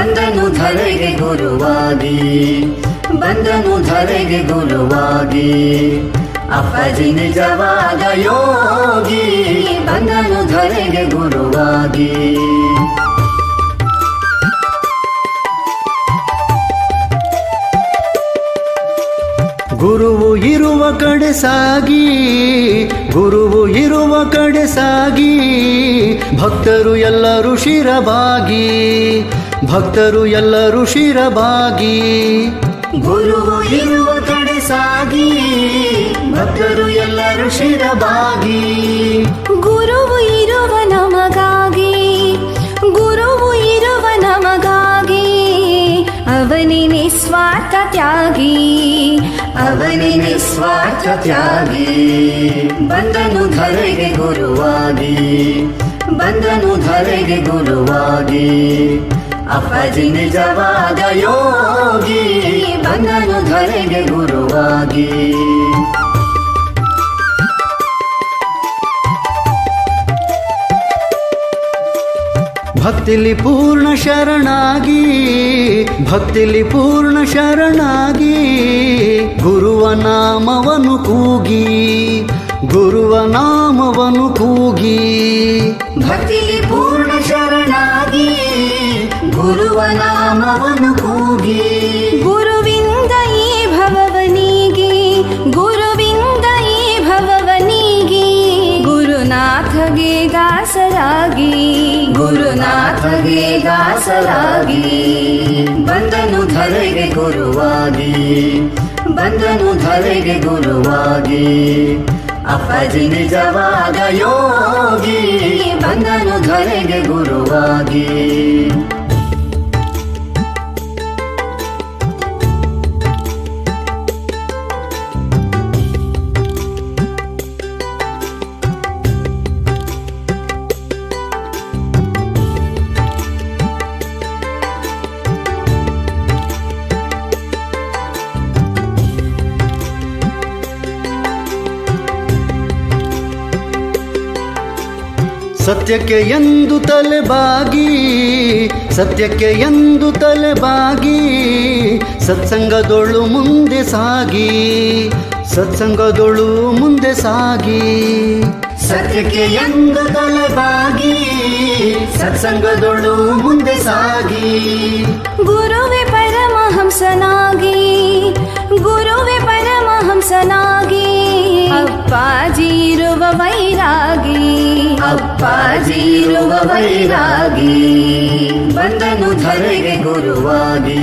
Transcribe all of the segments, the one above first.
ಬಂದನು ಧರೆಗೆ ಗುರುವಾಗಿ ಬಂದನು ಧರೆಗೆ ಗುರುವಾಗಿ ಅಪ್ಪಾಜಿ ನಿಜವಾದ ಯೋಗಿ ಬಂದನು ಧರೆಗೆ ಗುರುವಾಗಿ ಗುರುವು ಇರುವ ಕಡೆ ಸಾಗಿ ಗುರುವು ಇರುವ ಕಡೆ ಸಾಗಿ ಭಕ್ತರು ಎಲ್ಲರೂ ಶಿರಬಾಗಿ ಭಕ್ತರು ಎಲ್ಲರೂ ಶಿರಬಾಗಿ ಗುರುವು ಇರುವ ಕಡೆ ಸಾಗಿ ಭಕ್ತರು ಎಲ್ಲರೂ ಶಿರಬಾಗಿ ಗುರುವು ಇರುವ ನಮಗಾಗಿ ಗುರುವು ಇರುವ ನಮಗಾಗಿ ಅವನೇ ನಿಸ್ವಾರ್ಥ ತ್ಯಾಗಿ ಅವನೇ ನಿಸ್ವಾರ್ಥ ತ್ಯಾಗಿ ಬಂದನು ಧರೆಗೆ ಗುರುವಾಗಿ ಬಂದನು ಧರೆಗೆ ಗುರುವಾಗಿ ಅಪ್ಪಾಜಿ ನಿಜವಾದ ಯೋಗಿ ಬಂದನು ಧರೆಗೆ ಗುರುವಾಗಿ ಭಕ್ತಿಲಿ ಪೂರ್ಣ ಶರಣಾಗಿ ಭಕ್ತಿಲಿ ಪೂರ್ಣ ಶರಣಾಗಿ ಗುರುವ ನಾಮವನ್ನು ಕೂಗಿ ಗುರುವ ನಾಮವನ್ನು ಕೂಗಿ ಭಕ್ತಿಲಿ ಪೂರ್ಣ ಶರಣಾಗಿ ಗುರುವ ನಾಮವನ್ನು ಕೂಗಿ ಗುರುವಿಂದ ಈ ಭವವನಿಗೆ ಗುರುವಿಂದ ಈ ಭವವನಿಗೆ ಗುರುನಾಥಗೆ ದಾಸರಾಗಿ ಗುರುನಾಥಗೆ ದಾಸರಾಗಿ ಬಂದನು ಧರೆಗೆ ಗುರುವಾಗಿ ಬಂದನು ಧರೆಗೆ ಗುರುವಾಗಿ ಅಪ್ಪಾಜಿ ನಿಜವಾದ ಯೋಗಿ ಬಂದನು ಧರೆಗೆ ಗುರುವಾಗಿ ಸತ್ಯಕ್ಕೆ ಎಂದು ತಲೆಬಾಗಿ ಸತ್ಯಕ್ಕೆ ಎಂದು ತಲೆಬಾಗಿ ಸತ್ಸಂಗದೊಳು ಮುಂದೆ ಸಾಗಿ ಸತ್ಸಂಗದೊಳು ಮುಂದೆ ಸಾಗಿ ಸತ್ಯಕ್ಕೆ ಎಂದು ತಲೆಬಾಗಿ ಸತ್ಸಂಗದೊಳು ಮುಂದೆ ಸಾಗಿ ಗುರುವೇ ಪರಮಹಂಸನಾಗಿ ಗುರುವೇ ಪರಮಹಂಸನಾಗಿ ಅಪ್ಪಾಜಿ ಇರುವ ವೈರಾಗಿ ಅಪ್ಪಾಜಿ ಇರುವ ವೈರಾಗಿ ಬಂದನು ಧರೆಗೆ ಗುರುವಾಗಿ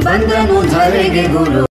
ಬಂದನು ಧರೆಗೆ ಗುರು